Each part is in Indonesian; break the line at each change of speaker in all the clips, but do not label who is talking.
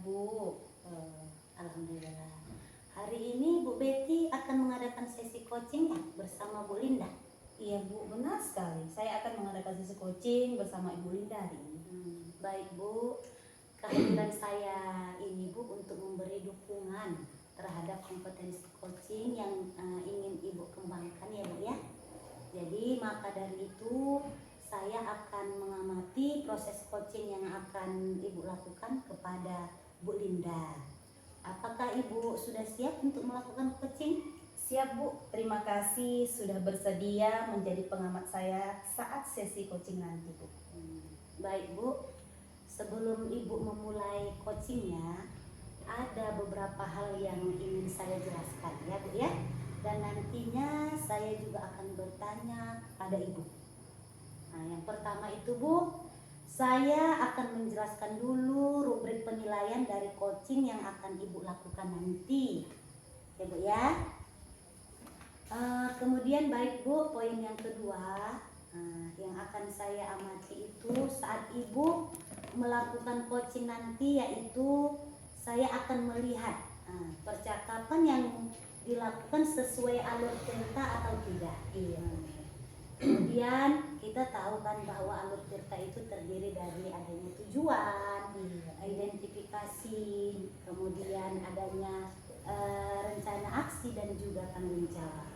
Bu. Alhamdulillah. Hari ini Bu Betty akan mengadakan sesi coaching ya bersama Bu Linda.
Iya Bu, benar sekali. Saya akan mengadakan sesi coaching bersama Ibu Linda hari ini.
Baik Bu, kehadiran saya ini Bu untuk memberi dukungan terhadap kompetensi coaching yang ingin Ibu kembangkan ya Bu ya. Jadi maka dari itu saya akan mengamati proses coaching yang akan Ibu lakukan kepada Bu Linda. Apakah Ibu sudah siap untuk melakukan coaching?
Siap Bu, terima kasih sudah bersedia menjadi pengamat saya saat sesi coaching nanti Bu.
Baik Bu, sebelum Ibu memulai coachingnya, ada beberapa hal yang ingin saya jelaskan ya Bu ya. Dan nantinya saya juga akan bertanya kepada Ibu. Nah yang pertama itu Bu, saya akan menjelaskan dulu rubrik penilaian dari coaching yang akan Ibu lakukan nanti ya Bu ya. Kemudian baik Bu, poin yang kedua yang akan saya amati itu saat Ibu melakukan coaching nanti, yaitu saya akan melihat percakapan yang dilakukan sesuai alur cerita atau tidak. Kemudian kita tahu kan bahwa alur cerita itu terdiri dari adanya tujuan, identifikasi, kemudian adanya rencana aksi dan juga tanggung jawab.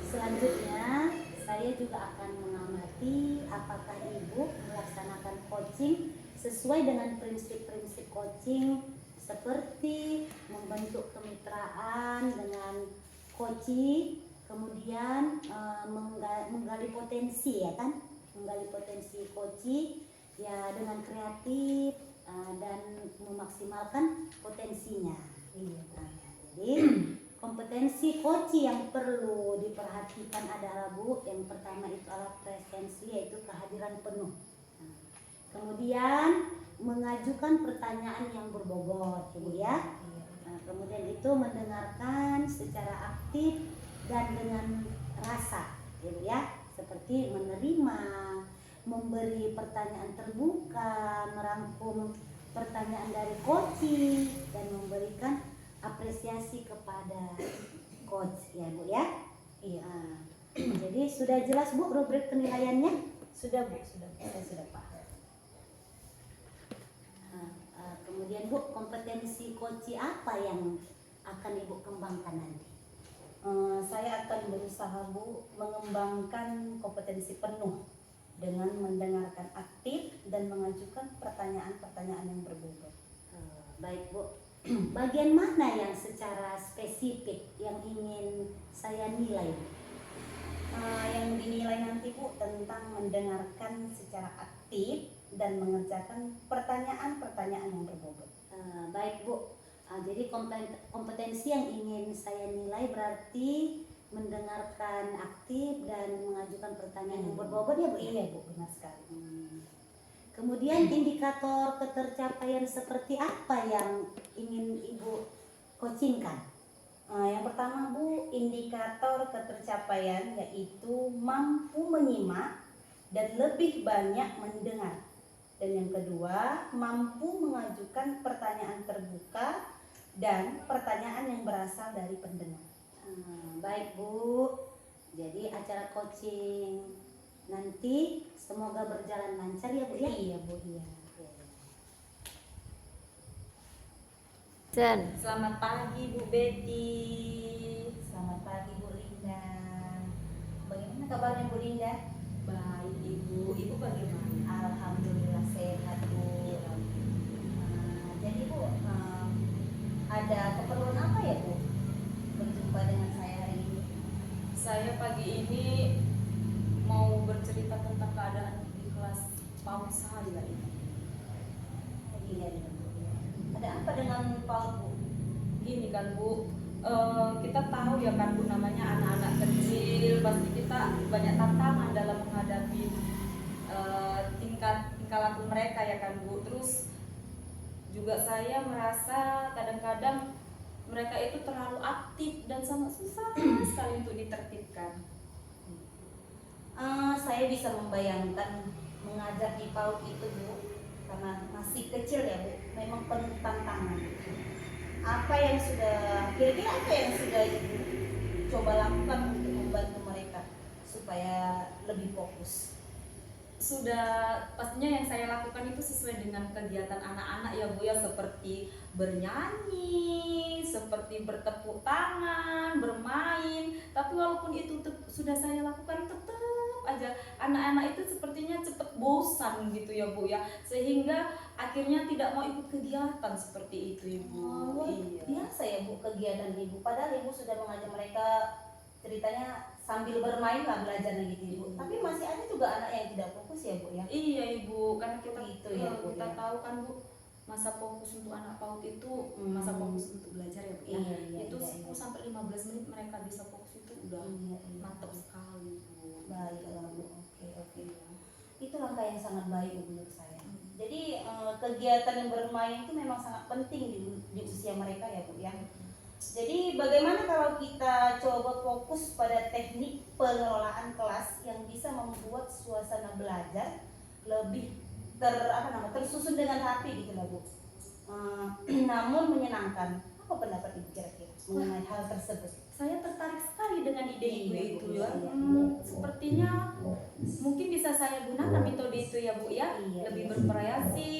Selanjutnya saya juga akan mengamati apakah Ibu melaksanakan coaching sesuai dengan prinsip-prinsip coaching seperti membentuk kemitraan dengan coaching, kemudian menggali potensi ya kan, menggali potensi coaching ya dengan kreatif dan memaksimalkan potensinya. Jadi kompetensi coaching yang perlu diperhatikan adalah Bu, yang pertama itu alat presensi, yaitu kehadiran penuh. Kemudian mengajukan pertanyaan yang berbobot Bu ya. Kemudian itu mendengarkan secara aktif dan dengan rasa Bu ya, seperti menerima, memberi pertanyaan terbuka, merangkum pertanyaan dari coaching dan memberikan apresiasi kepada coach ya Bu ya. Jadi sudah jelas Bu rubrik penilaiannya?
Sudah Bu, saya sudah paham.
Kemudian Bu, kompetensi coaching apa yang akan Ibu kembangkan nanti?
Saya akan berusaha Bu mengembangkan kompetensi penuh dengan mendengarkan aktif dan mengajukan pertanyaan-pertanyaan yang berbobot.
Baik Bu, bagian mana yang secara spesifik yang ingin saya nilai?
Yang dinilai nanti Bu tentang mendengarkan secara aktif dan mengerjakan pertanyaan-pertanyaan yang berbobot.
Baik Bu, jadi kompetensi yang ingin saya nilai berarti mendengarkan aktif dan mengajukan pertanyaan yang berbobot ya Bu?
Iya Bu, benar sekali.
Kemudian indikator ketercapaian seperti apa yang ingin Ibu coachingkan?
Yang pertama Bu, indikator ketercapaian yaitu mampu menyimak dan lebih banyak mendengar. Dan yang kedua, mampu mengajukan pertanyaan terbuka dan pertanyaan yang berasal dari pendengar.
Baik Bu, jadi acara coaching nanti semoga berjalan lancar ya Bu ya?
Iya Bu, iya.
Selamat pagi Bu Betty.
Selamat pagi Bu Linda. Bagaimana kabarnya Bu Linda?
Baik Ibu, Ibu bagaimana?
Alhamdulillah sehat Bu. Jadi Bu, ada keperluan apa ya Bu berjumpa dengan saya hari ini?
Saya pagi ini mau bercerita tentang keadaan di kelas PAUD Sahaja ini.
Iya Bu. Ada apa dengan PAUD Bu?
Gini kan Bu, kita tahu ya kan Bu, namanya anak-anak kecil, pasti kita banyak tantangan dalam menghadapi tingkah laku mereka ya kan Bu. Terus juga saya merasa kadang-kadang mereka itu terlalu aktif dan sangat susah sekali untuk ditertibkan.
Saya bisa membayangkan mengajar di PAUD itu Bu karena masih kecil ya Bu, memang penuh tantangan. Apa yang sudah, kira-kira apa yang sudah Ibu coba lakukan untuk membantu mereka supaya lebih fokus?
Sudah pastinya yang saya lakukan itu sesuai dengan kegiatan anak-anak ya Bu ya, seperti bernyanyi, seperti bertepuk tangan, bermain. Tapi walaupun itu sudah saya lakukan, tetap aja anak-anak itu sepertinya cepat bosan gitu ya Bu ya, sehingga akhirnya tidak mau ikut kegiatan seperti itu Ibu.
Luar
Iya.
biasa ya Bu kegiatan Ibu, padahal Ibu sudah mengajak mereka ceritanya sambil bermain lah belajarnya gitu Ibu. Tapi masih ada juga anak yang tidak fokus ya Bu ya.
Iya Ibu, karena kita
Gitu ya, Bu,
kita
ya.
tahu kan Bu, masa fokus untuk anak PAUD itu masa fokus untuk belajar ya Bu ya.
Iya,
Itu
iya,
10 sampai 15 menit mereka bisa fokus itu udah
iya.
mantap sekali Bu.
Baiklah Bu, oke.
Iya.
Itu langkah yang sangat baik Bu, menurut saya. Jadi kegiatan yang bermain itu memang sangat penting di usia mereka ya Bu ya. Jadi bagaimana kalau kita coba fokus pada teknik pengelolaan kelas yang bisa membuat suasana belajar lebih tersusun dengan rapi gitu lah Bu. Namun menyenangkan. Apa pendapat Ibu kira-kira mengenai hal tersebut?
Saya tertarik sekali dengan ide Ibu
Iya,
itu
Bu.
ya. Sepertinya mungkin bisa saya gunakan metode itu ya Bu ya.
Iya,
Lebih
iya.
bervariasi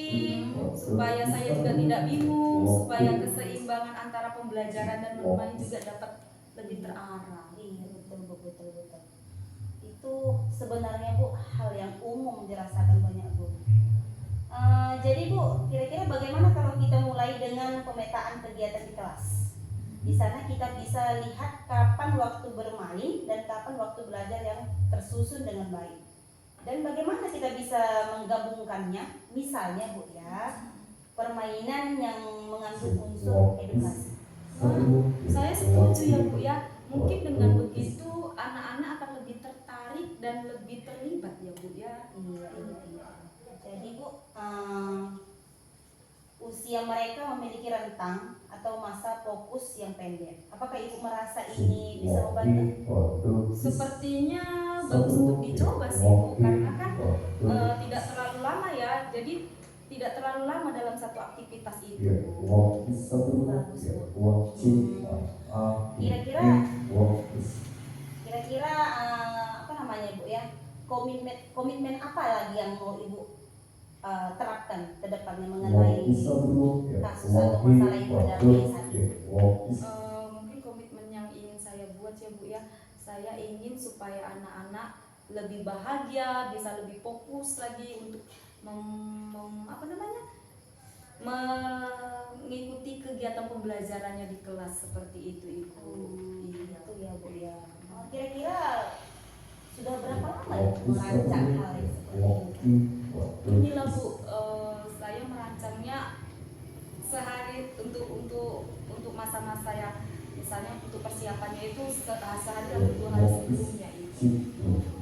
supaya saya juga tidak bingung, supaya keseimbangan antara pembelajaran dan bermain juga dapat lebih terarah.
Iya betul. Itu sebenarnya Bu hal yang umum dirasakan banyak guru. Jadi Bu, kira-kira bagaimana kalau kita mulai dengan pemetaan kegiatan di kelas? Di sana kita bisa lihat kapan waktu bermain dan kapan waktu belajar yang tersusun dengan baik. Dan bagaimana kita bisa menggabungkannya? Misalnya Bu ya, permainan yang mengandung unsur edukasi.
Saya setuju ya Bu ya. Mungkin dengan begitu anak-anak akan lebih tertarik dan lebih terlibat ya Bu ya.
Iya. Jadi Bu, usia mereka memiliki rentang atau masa fokus yang pendek. Apakah Ibu merasa ini bisa membantu?
Sepertinya bagus untuk dicoba sih Bu, karena kan tidak terlalu lama ya. Jadi tidak terlalu lama dalam satu aktivitas itu.
Bagus Bu. Kira-kira apa namanya Bu ya? Komitmen apa lagi yang mau Ibu terapkan ke depannya mengenai kasus atau masalah yang mendampingi saat ini?
Mungkin komitmen yang ingin saya buat ya Bu ya, saya ingin supaya anak-anak lebih bahagia, bisa lebih fokus lagi untuk mengikuti kegiatan pembelajarannya di kelas seperti itu Ibu. Iya.
Itu ya Bu ya. Kira-kira sudah berapa lama Ibu merancang hal yang seperti ini?
Inilah Bu, saya merancangnya sehari untuk masa-masa yang misalnya untuk persiapannya itu sehari atau 2 hari sebelumnya Ibu.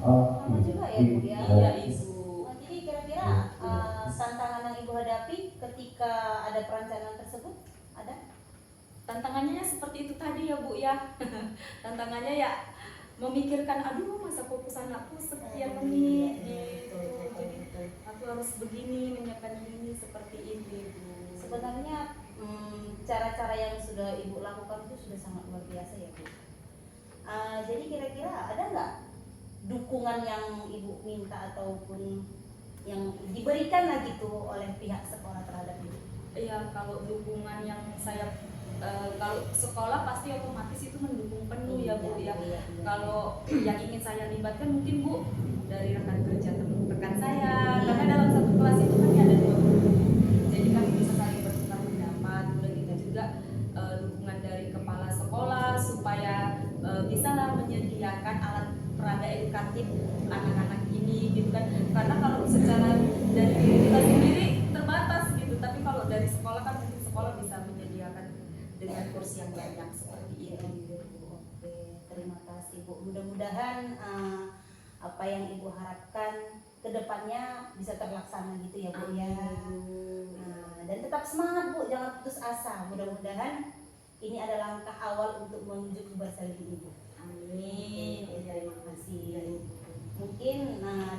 Lama juga ya Bu ya.
Iya Ibu.
Jadi kira-kira tantangan yang Ibu hadapi ketika ada perancangan tersebut ada?
Tantangannya seperti itu tadi ya Bu ya. Tantangannya ya memikirkan, aduh masa fokus anakku sekian menit gitu. Jadi aku harus begini, menyiapkan ini seperti ini Bu.
Sebenarnya cara-cara yang sudah Ibu lakukan itu sudah sangat luar biasa ya Bu. Jadi kira-kira ada nggak dukungan yang Ibu minta ataupun yang diberikan lah gitu oleh pihak sekolah terhadap Ibu?
Iya, kalau dukungan yang saya kalau sekolah pasti otomatis itu mendukung penuh ya Bu ya.
Iya.
Kalau yang ingin saya libatkan mungkin Bu dari rekan kerja rekan saya, karena dalam satu kelas itu kan ada 2 guru. Jadi kami bisa saling bertukar pendapat. Udah kita juga dukungan dari kepala sekolah supaya bisa lah menyediakan alat peraga edukatif anak-anak ini gitu kan. Karena kalau secara dari diri kita sendiri terbatas gitu, tapi kalau dari sekolah kan mungkin sekolah bisa menyediakan dengan kursi yang banyak seperti itu.
Oke, terima kasih Bu. Mudah-mudahan apa yang Ibu harapkan kedepannya bisa terlaksana gitu ya Bu ya. Dan tetap semangat Bu, jangan putus asa. Mudah-mudahan ini adalah langkah awal untuk menuju keberhasilan Ibu.
Amin.
Terima kasih. Mungkin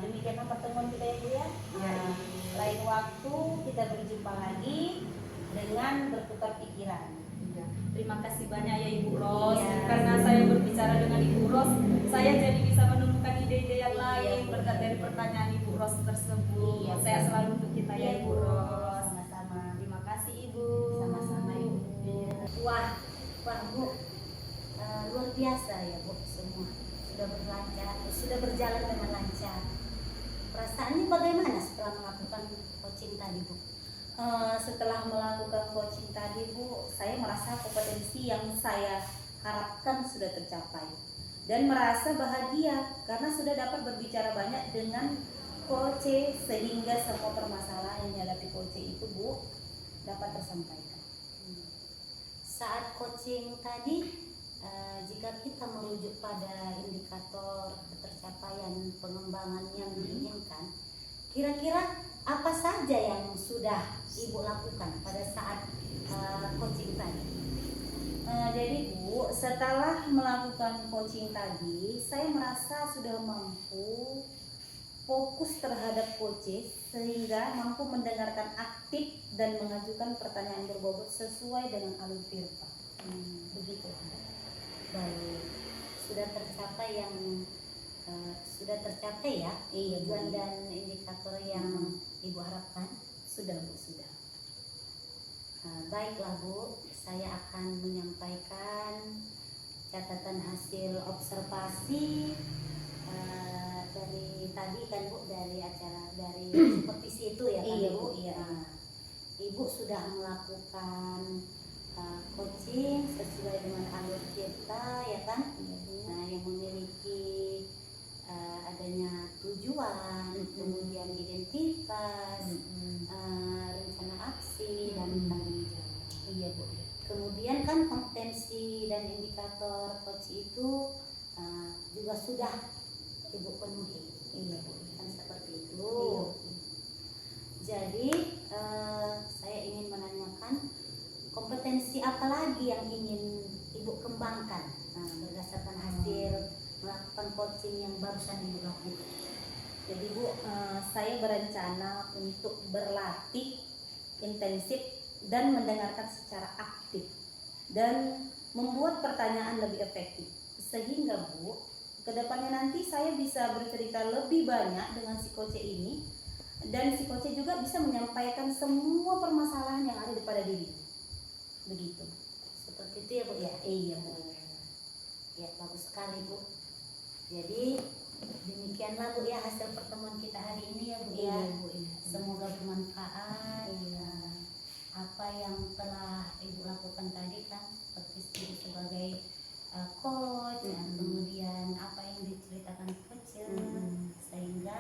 demikianlah pertemuan kita ya Bu ya. Nah, lain waktu kita berjumpa lagi dengan bertukar pikiran.
Iya. Terima kasih banyak ya Ibu Ros.
Iya.
Karena saya berbicara dengan Ibu Ros, saya jadi bisa menemukan ide-ide yang
Iya.
lain berkat dari pertanyaan Ibu Ros tersebut.
Iya.
Saya selalu untuk kita ya Ibu Ros.
Sama-sama.
Terima kasih Ibu.
Sama-sama Ibu.
Wah Bu, luar biasa ya Bu, semua sudah berjalan dengan lancar. Perasaannya bagaimana setelah melakukan coaching tadi Bu?
Setelah melakukan coaching tadi Bu, saya merasa kompetensi yang saya harapkan sudah tercapai dan merasa bahagia karena sudah dapat berbicara banyak dengan coach sehingga semua permasalahan yang dihadapi coach itu Bu dapat tersampaikan.
Saat coaching tadi, jika kita merujuk pada indikator ketercapaian pengembangan yang diinginkan, kira-kira apa saja yang sudah Ibu lakukan pada saat coaching tadi?
Jadi Bu, setelah melakukan coaching tadi, saya merasa sudah mampu fokus terhadap coach sehingga mampu mendengarkan aktif dan mengajukan pertanyaan berbobot sesuai dengan alur firqa. Begitu.
Baik, sudah tercapai ya
Iya, Bu.
tujuan dan indikator yang Ibu harapkan.
Sudah Bu, sudah.
Baiklah Bu, saya akan menyampaikan catatan hasil observasi dari tadi kan Bu, dari supervisi itu ya kan
Iya,
Bu.
Bu, iya.
Nah, Ibu sudah melakukan coaching sesuai dengan alur kita ya kan.
Iya, Bu.
Nah, yang memiliki adanya tujuan, kemudian identitas, rencana aksi dan tanggung jawab.
Iya, Bu.
Kemudian kan kompetensi dan indikator coach itu juga sudah Ibu penuhi.
Iya, Bu.
Kan seperti itu.
Iya.
Jadi saya ingin menanyakan kompetensi apa lagi yang ingin Ibu kembangkan berdasarkan hasil melakukan coaching yang barusan Ibu lakukan.
Jadi Bu, saya berencana untuk berlatih intensif dan mendengarkan secara aktif dan membuat pertanyaan lebih efektif sehingga Bu, kedepannya nanti saya bisa bercerita lebih banyak dengan si coach ini dan si coach juga bisa menyampaikan semua permasalahan yang ada pada diri. Begitu.
Seperti itu ya Bu ya.
Iya, Bu.
Ya, bagus sekali Bu. Jadi demikianlah Bu ya hasil pertemuan kita hari ini ya Bu ya.
Iya, Bu. Iya.
Semoga bermanfaat.
Iya.
Apa yang telah Ibu lakukan tadi kan seperti sebagai coach, dan kemudian apa yang diceritakan coach sehingga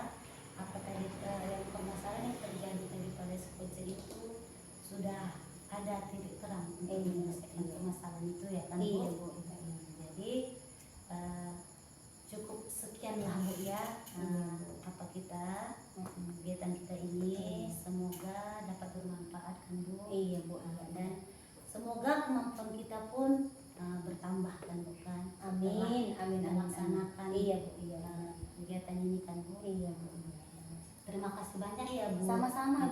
apa tadi yang permasalahan yang terjadi tadi pada coach itu sudah ada titik terang untuk menyelesaikan permasalahan itu ya kan Bu.
Iya, Bu.
Jadi cukup sekianlah Bu ya apa kita kegiatan kita ini, semoga dapat bermanfaat kan Bu.
Iya, Bu.
Dan semoga kemampuan kita pun bertambah kan Bu kan.
Amin, amin,
Setelah melaksanakan
Iya, Bu. Iya.
kegiatan ini kan Bu.
Iya, Bu.
Terima kasih banyak ya Bu.
Sama-sama,